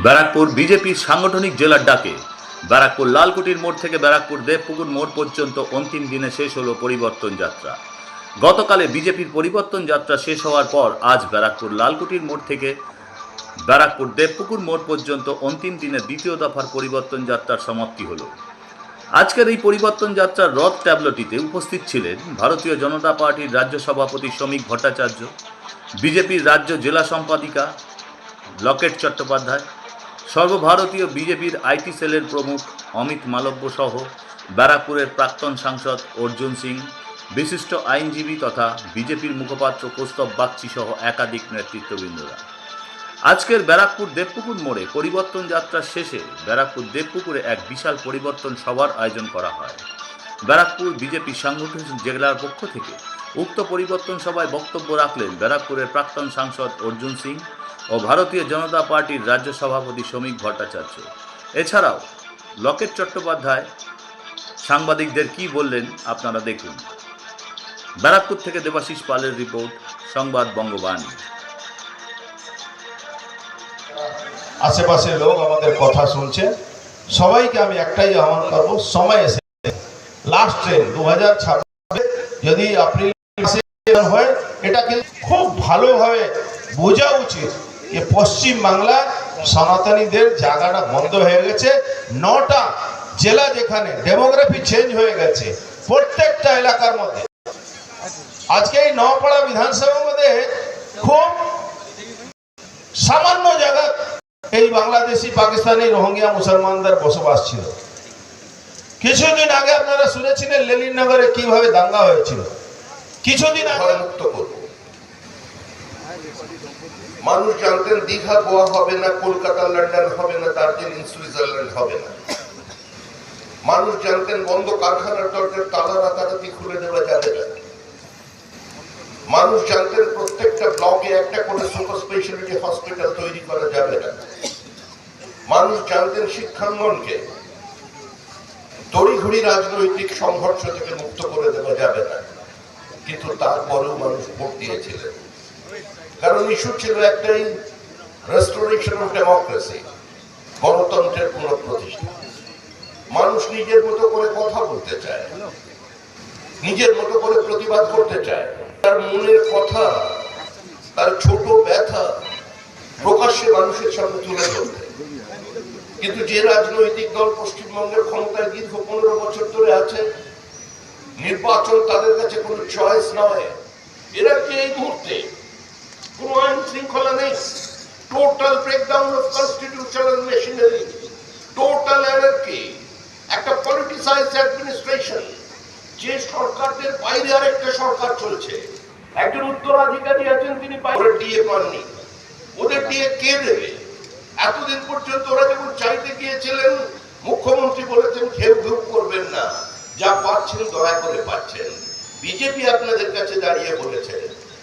ব্যারাকপুর বিজেপির সাংগঠনিক জেলার ডাকে ব্যারাকপুর লালকুটির মোড় থেকে ব্যারাকপুর দেবপুকুর মোড় পর্যন্ত অন্তিম দিনে শেষ হলো পরিবর্তন যাত্রা। গতকালে বিজেপির পরিবর্তন যাত্রা শেষ হওয়ার পর আজ ব্যারাকপুর লালকুটির মোড় থেকে ব্যারাকপুর দেবপুকুর মোড় পর্যন্ত অন্তিম দিনে দ্বিতীয় দফার পরিবর্তন যাত্রার সমাপ্তি হলো। আজকের এই পরিবর্তন যাত্রার রথ ট্যাবলোটিতে উপস্থিত ছিলেন ভারতীয় জনতা পার্টির রাজ্য সভাপতি শ্রমিক ভট্টাচার্য, বিজেপির রাজ্য জেলা সম্পাদিকা লকেট চট্টোপাধ্যায়, সর্বভারতীয় বিজেপির আইটি সেলের প্রমুখ অমিত মালব্য সহ ব্যারাকপুরের প্রাক্তন সাংসদ অর্জুন সিং, বিশিষ্ট আইনজীবী তথা বিজেপির মুখপাত্র কৌস্তব বাগচি সহ একাধিক নেতৃত্ববৃন্দরা। আজকের ব্যারাকপুর দেবপুকুর মোড়ে পরিবর্তন যাত্রার শেষে ব্যারাকপুর দেবপুকুরে এক বিশাল পরিবর্তন সভার আয়োজন করা হয়। ব্যারাকপুর বিজেপি সাংগঠনিক জেলার পক্ষ থেকে উক্ত পরিবর্তন সভায় বক্তব্য রাখলেন ব্যারাকপুরের প্রাক্তন সাংসদ অর্জুন সিং ও ভারতীয় জনতা পার্টির রাজ্য সভাপতি শ্রমিক ভট্টাচার্য। এছাড়াও লকেট চট্টোপাধ্যায় সাংবাদিকদের কি বললেন আপনারা দেখুন। ব্যারাকপুর থেকে দেবাশিস পালের রিপোর্ট, সংবাদ বঙ্গবাণী। আশেপাশের লোক আমাদের কথা শুনছে, সবাইকে আমি একটাই আহ্বান করবো, সময় এসে লাস্ট ট্রেন 2026 যদি এপ্রিল মাসে হয়, এটা কিন্তু খুব ভালোভাবে বোঝা উচিত যে পশ্চিম বাংলা সনাতনীদের জায়গাটা বন্ধ হয়ে গেছে। 9টা জেলা যেখানে ডেমোগ্রাফি চেঞ্জ হয়ে গেছে প্রত্যেকটা এলাকার মধ্যে। আজকে এই নওপাড়া বিধানসভার মধ্যে খুব সামান্য জায়গা এই বাংলাদেশি পাকিস্তানি রোহিঙ্গা মুসলমানদের বসবাস ছিল। কিছুদিন আগে আপনারা শুনেছিলেন লেনিননগরে কিভাবে দাঙ্গা হয়েছিল। কিছুদিন আগে মুক্ত করব, মানুষ জানতেন দীঘা গোয়া হবে না, কলকাতা লন্ডন হবে না, দার্জিলিং সুইজারল্যান্ড হবে না। মানুষ জানতেন বন্ধ কারখানার দরজার তালা রাতারাতি খুলে দেওয়া যাবে না। মানুষ জানতেন প্রত্যেকটা ব্লকে একটা করে সুপার স্পেশালিটি হসপিটাল তৈরি করা যাবে না। মানুষ জানতেন শিক্ষাঙ্গনকে তড়িঘড়ি রাজনৈতিক সংঘর্ষ থেকে মুক্ত করে দেওয়া যাবে না। কিন্তু তারপরেও মানুষ ভোট দিয়েছিলেন, কারণ ইস্যু ছিল একটাই, রেস্টোরেশন অফ ডেমোক্রেসি, গণতন্ত্রের পুনঃপ্রতিষ্ঠা। মানুষ নিজের মতো করে কথা বলতে চায়, নিজের মতো করে প্রতিবাদ করতে চায়, তার মনের কথা, তার ছোট ব্যথা প্রকাশ্যে মানুষের সামনে তুলে ধরতে। কিন্তু যে রাজনৈতিক দল পশ্চিমবঙ্গের ক্ষমতায় দীর্ঘ 15 বছর ধরে আছে, নির্বাচন তাদের কাছে কোনো চয়েস নয়। এরা কি এই মুহূর্তে কোন আইন শৃঙ্খলা নেই, total breakdown of constitutional machinery, total anarchy, একটা পলিটিসাইজড অ্যাডমিনিস্ট্রেশন। যে সরকারদের বাইরে আরেকটা সরকার চলছে, একজন উত্তরাধিকারী আছেন, তিনি ডিএ পাননি, ওদের ডিএ কে দেবে? এতদিন পর্যন্ত ওরা যখন চাইতে গিয়েছিলেন, মুখ্যমন্ত্রী বলেছেন ঘেউ ঘেউ করবেন না, যা পাচ্ছেন দয়া করে পাচ্ছেন। বিজেপি আপনাদের কাছে দাঁড়িয়ে বলেছে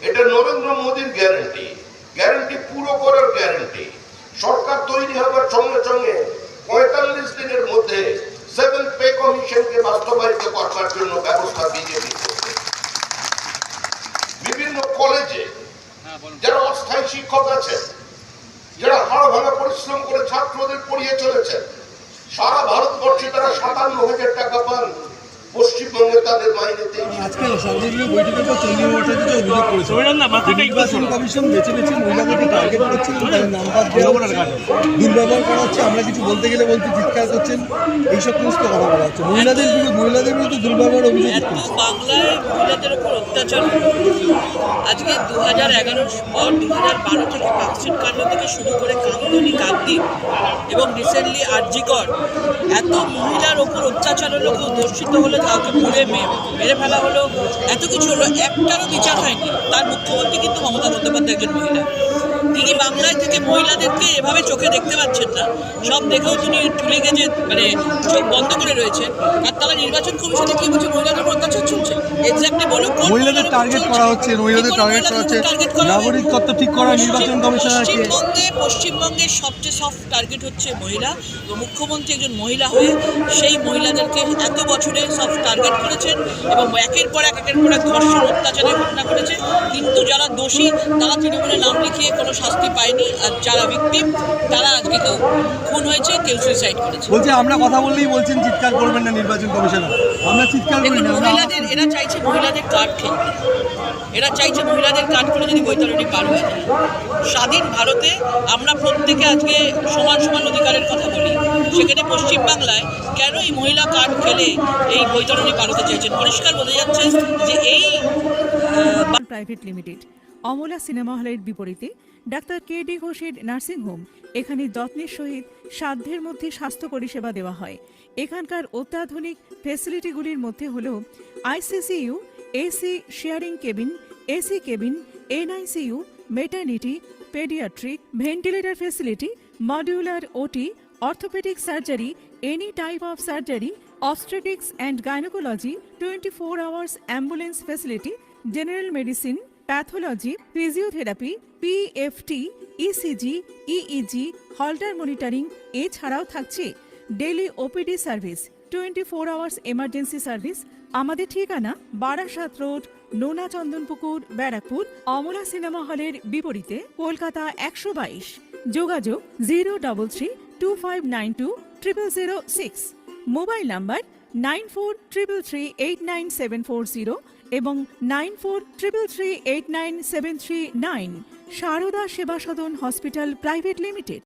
এটা নরেন্দ্র মোদীর গ্যারান্টি, গ্যারান্টি পুরো করার গ্যারান্টি। সরকার তৈরি হবার সঙ্গে সঙ্গে 45 দিনের মধ্যে 7th পে কমিশনকে বাস্তবায়িত করবার জন্য ব্যবস্থা বিজেপি করবে। বিভিন্ন কলেজে যারা অস্থায়ী শিক্ষক আছেন, যারা হাড় ভাঙা পরিশ্রম করে ছাত্রদের পড়িয়ে চলেছেন, সারা ভারতবর্ষে তারা 57,000 টাকা পান, পশ্চিমবঙ্গে তাদের মাইনেতে। আজকে সর্বদলীয় বৈঠকের পর চন্দ্রবাবু ভট্টাচার্য অভিযোগ করেছেন নির্বাচন কমিশন বেছে বেছে মহিলাদেরকে টার্গেট করছেন, তাদের নাম্বার দুর্ব্যবহার করা হচ্ছে, আমরা কিছু বলতে গেলে বলতে চিৎকার করছেন, এইসব সমস্ত কথা বলা হচ্ছে। মহিলাদের বিরুদ্ধে দুর্ব্যবহার অভিযোগ বাংলায় মহিলাদের উপর অত্যাচার। আজকে 2011 পর 2012 থেকে পাকসিট কাণ্ড থেকে শুরু করে কামদুনি, কাকদ্বীপ এবং রিসেন্টলি আরজিকর, এত মহিলার ওপর অত্যাচার হলো, কেউ দর্শিত হলো, কাউকে পুড়ে মেরে ফেলা হলো, এত কিছু হলো, একটারও বিচার হয়নি। তার মুখ্যমন্ত্রী কিন্তু মমতা বন্দ্যোপাধ্যায় একজন মহিলা। তিনি বাংলায় থেকে মহিলাদেরকে এভাবে চোখে দেখতে পাচ্ছেন না, সব দেখেও তিনি চুলে গেছে, মানে চোখ বন্ধ করে রয়েছে। আর তারা নির্বাচন কমিশনে কি বলছে, মহিলাদের অত্যাচার চলছে। এক্স্যাক্টলি বলুন, মহিলাদের টার্গেট করা হচ্ছে, মহিলাদের টার্গেট করা হচ্ছে, নাগরিকত্ব ঠিক করা নির্বাচন কমিশনার। পশ্চিমবঙ্গের সবচেয়ে সফট টার্গেট হচ্ছে মহিলা। মুখ্যমন্ত্রী একজন মহিলা হয়ে সেই মহিলাদেরকে এত বছরে সফট টার্গেট করেছেন এবং একের পর এক ধর্ষণ, অত্যাচারের ঘটনা ঘটেছে। কিন্তু যারা দোষী তারা তৃণমূলে নাম লিখিয়ে কোনো শাস্তি পায়নি, আর যারা ভিকটিম তারা আজকে কেউ খুন হয়েছে, কেউ সুইসাইড করেছে। বলছে আমরা কথা বললেই বলছেন চিৎকার করবেন না নির্বাচন কমিশনার, আমরা চিৎকার করি দেখুন, না, মহিলাদের এরা চাইছে মহিলাদের কার্ড খেলতে, এরা চাইছে মহিলাদের কার্ড করে যদি বৈতরণী পার হয়ে যায়। স্বাধীন ভারতে আমরা প্রত্যেকে আজকে সমান সমান অধিকারের কথা বলি, সেখানে পশ্চিমবাংলায় কেন এই মহিলা কার্ড খেলে এই বৈতরণী পার হতে চাইছেন? পরিষ্কার বোঝা যাচ্ছে যে এই প্রাইভেট লিমিটেড অমলা সিনেমা হলের বিপরীতে ডাক্তার কে.ডি. ঘোষের নার্সিংহোম। এখানে যত্নের সহিত সাধ্যের মধ্যে স্বাস্থ্য পরিষেবা দেওয়া হয়। এখানকার অত্যাধুনিক ফেসিলিটিগুলির মধ্যে হল ICCU, AC sharing cabin, AC cabin, NICU, maternity, paediatric, ventilator facility, modular OT, orthopaedic surgery, any type of surgery, obstetrics and gynecology, 24 hours ambulance facility, general medicine, pathology, physiotherapy, PFT, ECG, EEG, Holter monitoring, এছাড়াও থাকছে daily OPD service, 24 hours emergency service. আমাদের ঠিকানা Barasat road, নোনা Chandanpukur, Barrackpore, Amala cinema হলের বিপরীতে, কলকাতা 122। যোগাযোগ 03325920006। Mobile number 9433389740 এবং 9433389739। সারদা সেবা সদন হসপিটাল প্রাইভেট লিমিটেড।